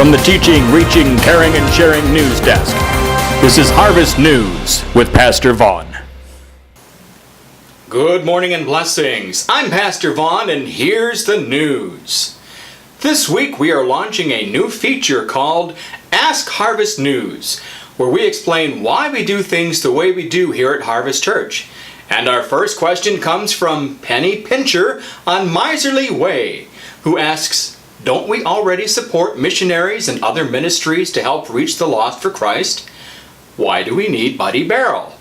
from the Teaching, Reaching, Caring, and Sharing News Desk. This is Harvest News with Pastor Vaughn. Good morning and blessings. I'm Pastor Vaughn, and here's the news. This week we are launching a new feature called Ask Harvest News, where we explain why we do things the way we do here at Harvest Church. And our first question comes from Penny Pincher on Miserly Way, who asks, don't we already support missionaries and other ministries to help reach the lost for Christ? Why do we need Buddy Barrel?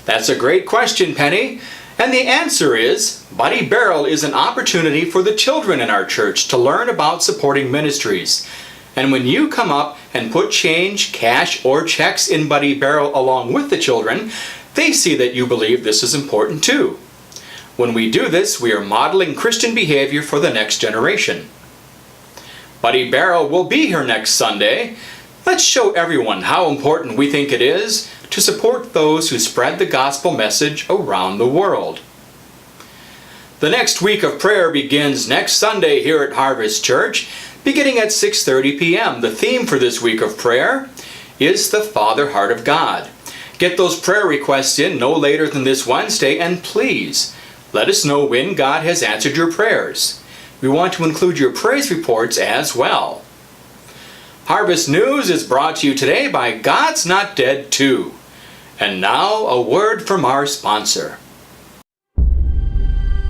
That's a great question, Penny. And the answer is, Buddy Barrel is an opportunity for the children in our church to learn about supporting ministries. And when you come up and put change, cash, or checks in Buddy Barrel along with the children, they see that you believe this is important too. When we do this, we are modeling Christian behavior for the next generation. Buddy Barrel will be here next Sunday. Let's show everyone how important we think it is to support those who spread the gospel message around the world. The next week of prayer begins next Sunday here at Harvest Church, beginning at 6:30 p.m. The theme for this week of prayer is the Father Heart of God. Get those prayer requests in no later than this Wednesday, and please let us know when God has answered your prayers. We want to include your praise reports as well. Harvest News is brought to you today by God's Not Dead 2. And now, a word from our sponsor.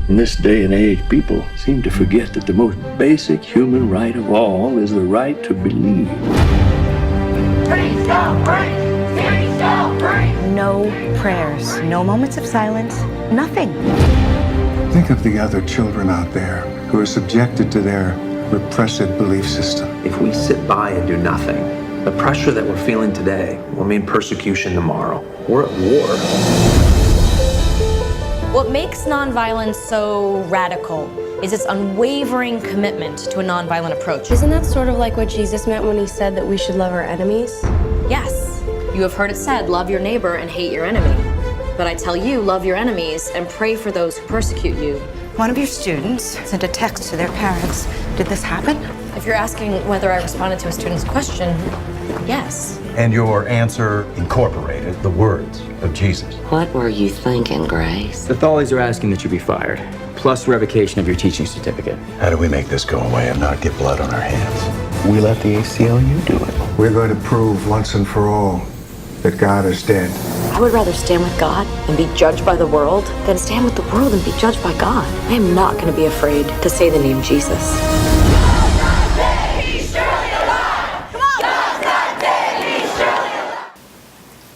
In this day and age, people seem to forget that the most basic human right of all is the right to believe. Praise God, praise! Praise God, praise! No prayers, no moments of silence, nothing. Think of the other children out there who are subjected to their repressive belief system. If we sit by and do nothing, the pressure that we're feeling today will mean persecution tomorrow. We're at war. What makes nonviolence so radical is its unwavering commitment to a nonviolent approach. Isn't that sort of like what Jesus meant when he said that we should love our enemies? Yes, you have heard it said, love your neighbor and hate your enemy. But I tell you, love your enemies and pray for those who persecute you. One of your students sent a text to their parents. Did this happen? If you're asking whether I responded to a student's question, yes. And your answer incorporated the words of Jesus. What were you thinking, Grace? The Tholies are asking that you be fired, plus revocation of your teaching certificate. How do we make this go away and not get blood on our hands? We let the ACLU do it. We're going to prove once and for all that God is dead. I would rather stand with God and be judged by the world than stand with the world and be judged by God. I am not going to be afraid to say the name Jesus.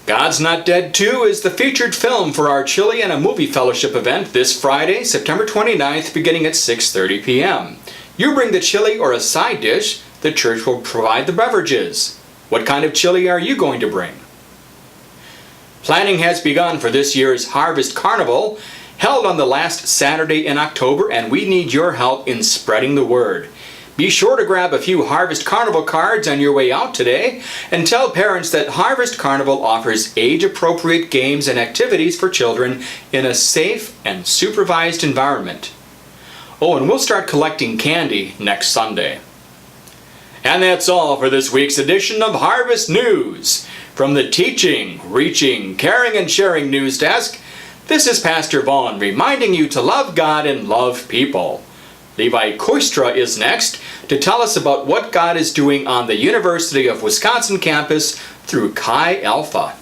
God's Not Dead 2 is the featured film for our Chili and a Movie Fellowship event this Friday, September 29th, beginning at 6:30 p.m. You bring the chili or a side dish, the church will provide the beverages. What kind of chili are you going to bring? Planning has begun for this year's Harvest Carnival, held on the last Saturday in October, and we need your help in spreading the word. Be sure to grab a few Harvest Carnival cards on your way out today and tell parents that Harvest Carnival offers age-appropriate games and activities for children in a safe and supervised environment. Oh, and we'll start collecting candy next Sunday. And that's all for this week's edition of Harvest News. From the Teaching, Reaching, Caring, and Sharing News Desk, this is Pastor Vaughn reminding you to love God and love people. Levi Koistra is next to tell us about what God is doing on the University of Wisconsin campus through Chi Alpha.